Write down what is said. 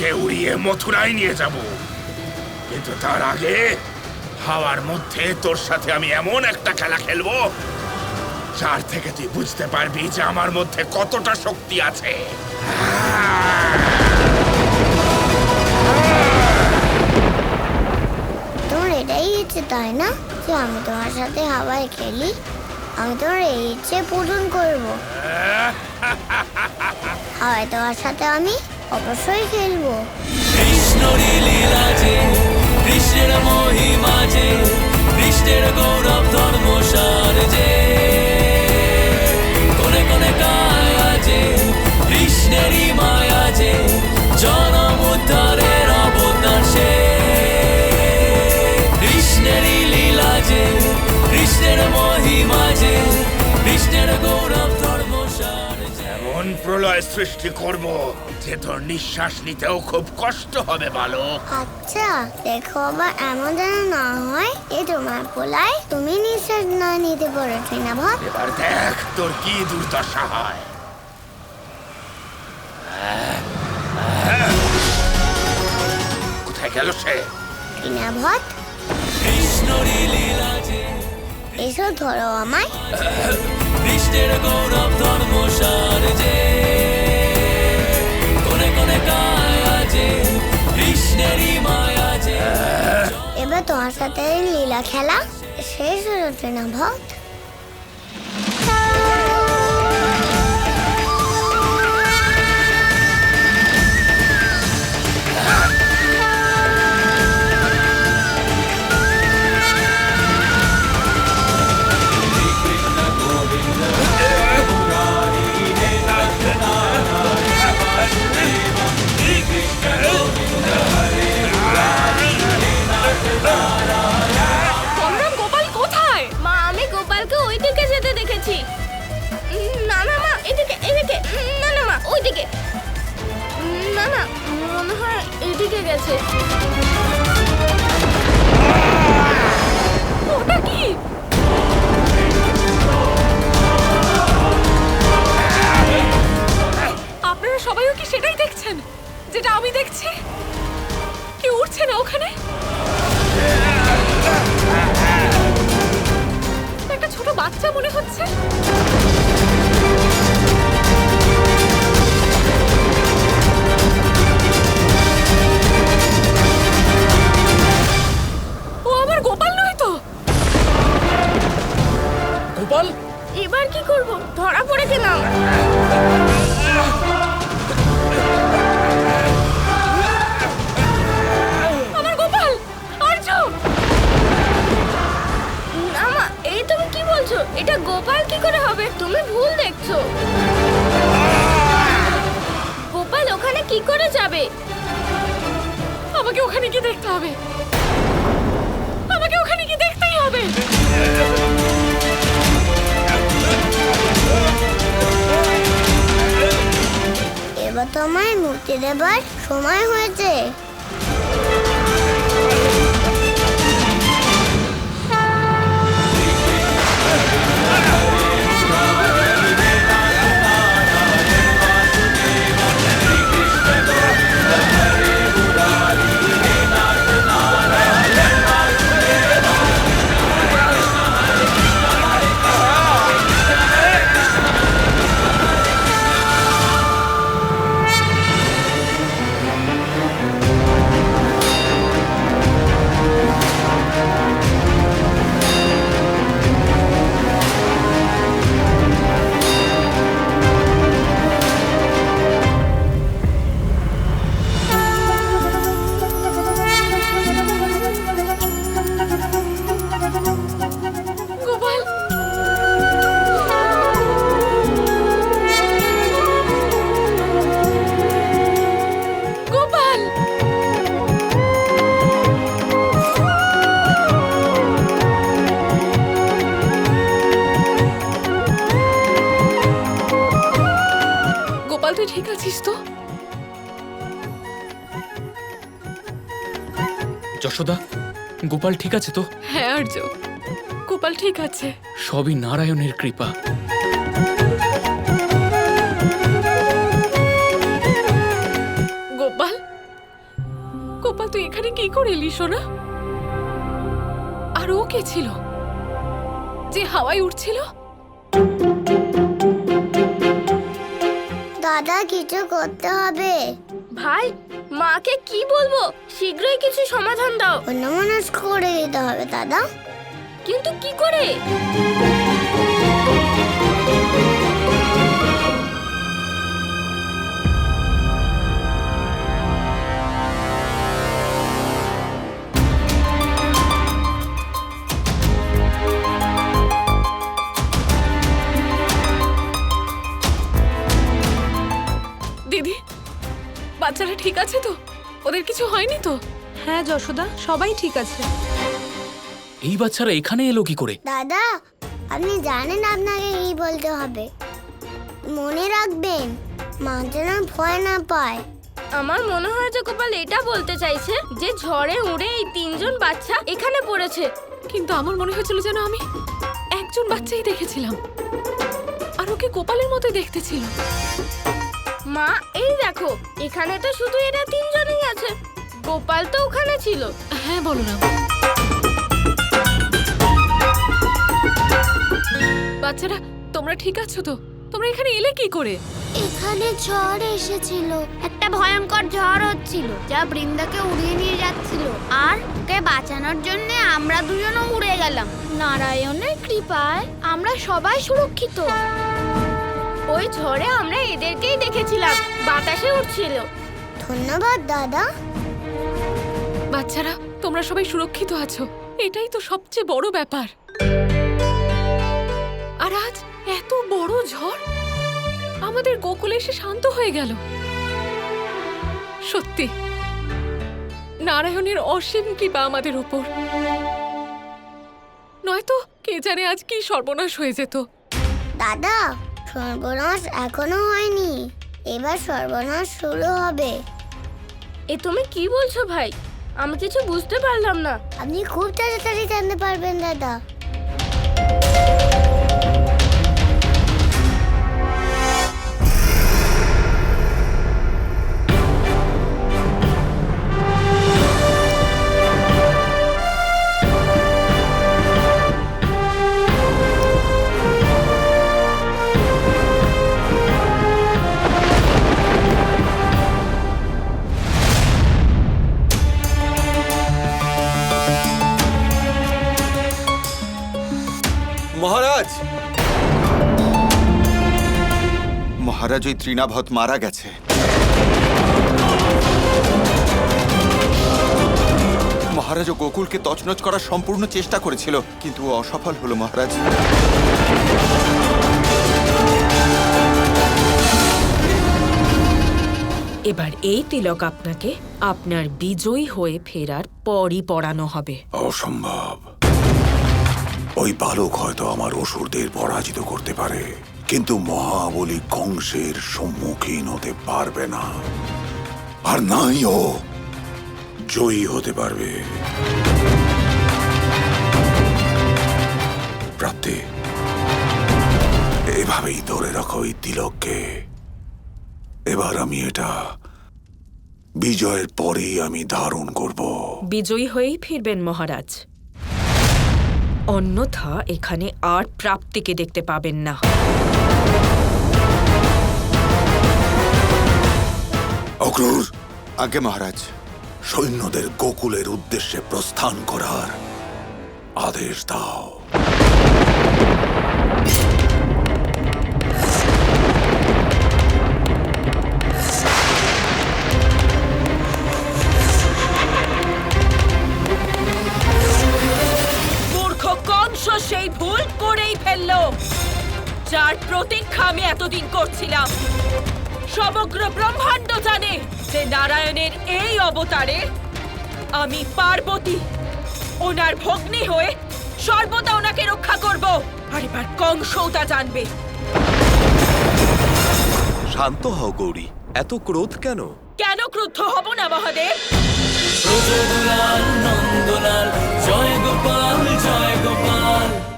তোকে উড়িয়ে মথুরায় নিয়ে যাব, কিন্তু তার আগে হাওয়ার মধ্যে তোর সাথে আমি এমন একটা খেলা খেলবো যার থেকে তুই বুঝতে পারবি যে আমার মধ্যে কতটা শক্তি আছে। তোমার এটাই ইচ্ছে তাই না যে আমি তোমার সাথে হাওয়ায় খেলি? আমি তোমার এই ইচ্ছে পূরণ করবো। হাওয়ায় তোমার সাথে আমি অবশ্যই খেলবো। কৃষ্ণরি লীলা যে, কৃষ্ণের মহিমা যে, কৃষ্ণের গৌরব ধর্মসার যে, কোনে কোনে কায়া যে, কৃষ্ণেরই মায়া যে, জনম উদ্ধারের অবতার সে। কৃষ্ণেরই লীলা যে, কৃষ্ণের মহিমা যে, কৃষ্ণের গৌরব ধর্মসার যে। এমন প্রলয় সৃষ্টি করব যে তোর নিঃশ্বাস নিতেও খুব কষ্ট হবে বালক। আচ্ছা দেখো, আবার এমন যেন না হয় এ তোমার পোলায় তুমি নিঃশ্বাস না নিতে পারো তৃণাভট। এবার দেখ তোর কি দুর্দশা হয়। কোথায় গেল সে? তৃণাভট, কৃষ্ণরি লীলা যে, এসো ধরো আমায়। কৃষ্ণের গৌরব ধর্মসার যে, কোনে কোনে কায়া যে, কৃষ্ণেরই মায়া যে। এবার তোমার সাথে এই লীলা খেলা শেষ হলো তৃণাভট। সংগ্রাম, গোপাল কোথায়? মা, আমি গোপালকে ওইদিকে যেতে দেখেছি। না না মা, এদিকে এদিকে। না না মা, ওইদিকে। না না, মনে হয় এদিকে গেছে। ওটা কি? আপনারা সবাইও কি সেটাই দেখছেন যেটা আমি দেখছি? কি উঠছে না ওখানে? একটা ছোট বাচ্চা মনে হচ্ছে। ও আমার গোপাল নয় তো? গোপাল, এবার কি করব? ধরা পড়ে গেলাম। আমার গোপাল! আর্য! না মা, এই তুমি কি বলছো? এটা গোপাল কি করে হবে? তুমি ভুল দেখছো। গোপাল ওখানে কি করে যাবে? আমাকে ওখানে কি দেখতে হবে। আমাকে ওখানে কি দেখতেই হবে। এবার তোমায় মুক্তি দেবার সময় হয়েছে। গোপাল! গোপাল! গোপাল, তুই ঠিক আছিস তো? যশোদা, গোপাল ঠিক আছে তো? হ্যাঁ আর্য, গোপাল ঠিক আছে। সবই নারায়ণের কৃপা। গোপাল, কি করে এলি সোনা? আর ও কে ছিল যে হাওয়ায় উঠছিল? দাদা কিছু করতে হবে। ভাই, মাকে কি বলবো? শীঘ্রই কিছু সমাধান দাও। অন্যমনস্ক করে দিতে হবে দাদা। কিন্তু কি করে? দিদি, বাচ্চারা ঠিক আছে তো? ওদের কিছু হয়নি তো? হ্যাঁ যশোদা, সবাই ঠিক আছে। এই বাচ্চারা এখানে এলো কি করে? দাদা আপনি জানেন আপনাকে কি বলতে হবে। মনে রাখবেন, মা যেন ভয় না পায়। আমার মনে হয় যে গোপাল এটা বলতে চাইছে যে ঝড়ে উড়ে এই 3 জন বাচ্চা এখানে পড়েছে। কিন্তু আমার মনে হয়েছিল যেন আমি একজন বাচ্চাই দেখেছিলাম, আর ওকে গোপালের মতো দেখতে ছিল। মা এই দেখো, এখানে তো শুধু এরা 3 জনই আছে। গোপাল তো ওখানে ছিল। হ্যাঁ বলো না। বাচ্চারা তোমরা ঠিক আছো তো? তোমরা এখানে এলে কি করে? এখানে ঝড় এসেছিল, একটা ভয়ঙ্কর ঝড় হচ্ছিল যা বৃন্দাকে উড়িয়ে নিয়ে যাচ্ছিল, আর ওকে বাঁচানোর জন্য আমরা দুজনও উড়ে গেলাম। নারায়ণের কৃপায় আমরা সবাই সুরক্ষিত। ওই ঝড়ে আমরা এদেরকেই দেখেছিলাম, বাতাসে উঠছিল। ধন্যবাদ দাদা। বাচ্চারা তোমরা সবাই সুরক্ষিত আছো, এটাই তো সবচেয়ে বড় ব্যাপার। আর আজ এত বড় ঝড় আমাদের গোকুলে এসে শান্ত হয়ে গেল। সত্যি নারায়ণের অসীম কৃপা আমাদের উপর, নয়তো কে জানে আজ কি সর্বনাশ হয়ে যেত। দাদা সর্বনাশ এখনো হয়নি, এবার সর্বনাশ শুরু হবে। এ তুমি কি বলছো ভাই? আমি কিছু বুঝতে পারলাম না। আপনি খুব তাড়াতাড়ি জানতে পারবেন দাদা। মহারাজ, মহারাজ ওই তৃণাভত মারা গেছে। মহারাজ ও গোকুলকে তছনছ করার সম্পূর্ণ চেষ্টা করেছিল, কিন্তু ও অসফল হলো মহারাজ। এবার এই তিলক আপনাকে আপনার বিজয়ী হয়ে ফেরার পরই পরানো হবে। অসম্ভব। ওই বালক হয়তো আমার অসুরদের পরাজিত করতে পারে, কিন্তু মহাবলী কংসের সম্মুখীন হতে পারবে না, আর নাই ও জয়ী হতে পারবে। প্রাপ্তি, এভাবেই ধরে রাখো এই তিলককে। এবার আমি এটা বিজয়ের পরেই আমি ধারণ করব। বিজয়ী হয়েই ফিরবেন মহারাজ, অন্যথা এখানে আর প্রাপ্তিকে দেখতে পাবেন না। অক্রুর, আজ্ঞে মহারাজ। সৈন্যদের গোকুলের উদ্দেশ্যে প্রস্থান করার আদেশ দাও। মূর্খ কংস সেই ভুল করেই ফেললো যার প্রতীক্ষা আমি এতদিন করছিলাম। সমগ্র ব্রহ্মাণ্ড জানে যে নারায়ণের এই অবতারে আমি পার্বতী, ওনার ভগ্নী হয়ে সর্বদা ওনাকে রক্ষা করব। আর এবার কংসও তা জানবে। শান্ত হও গৌরী, এত ক্রোধ কেন? কেন ক্রুদ্ধ হব না মহাদেব? ব্রজদুলাল নন্দলাল জয় গোপাল জয় গোপাল।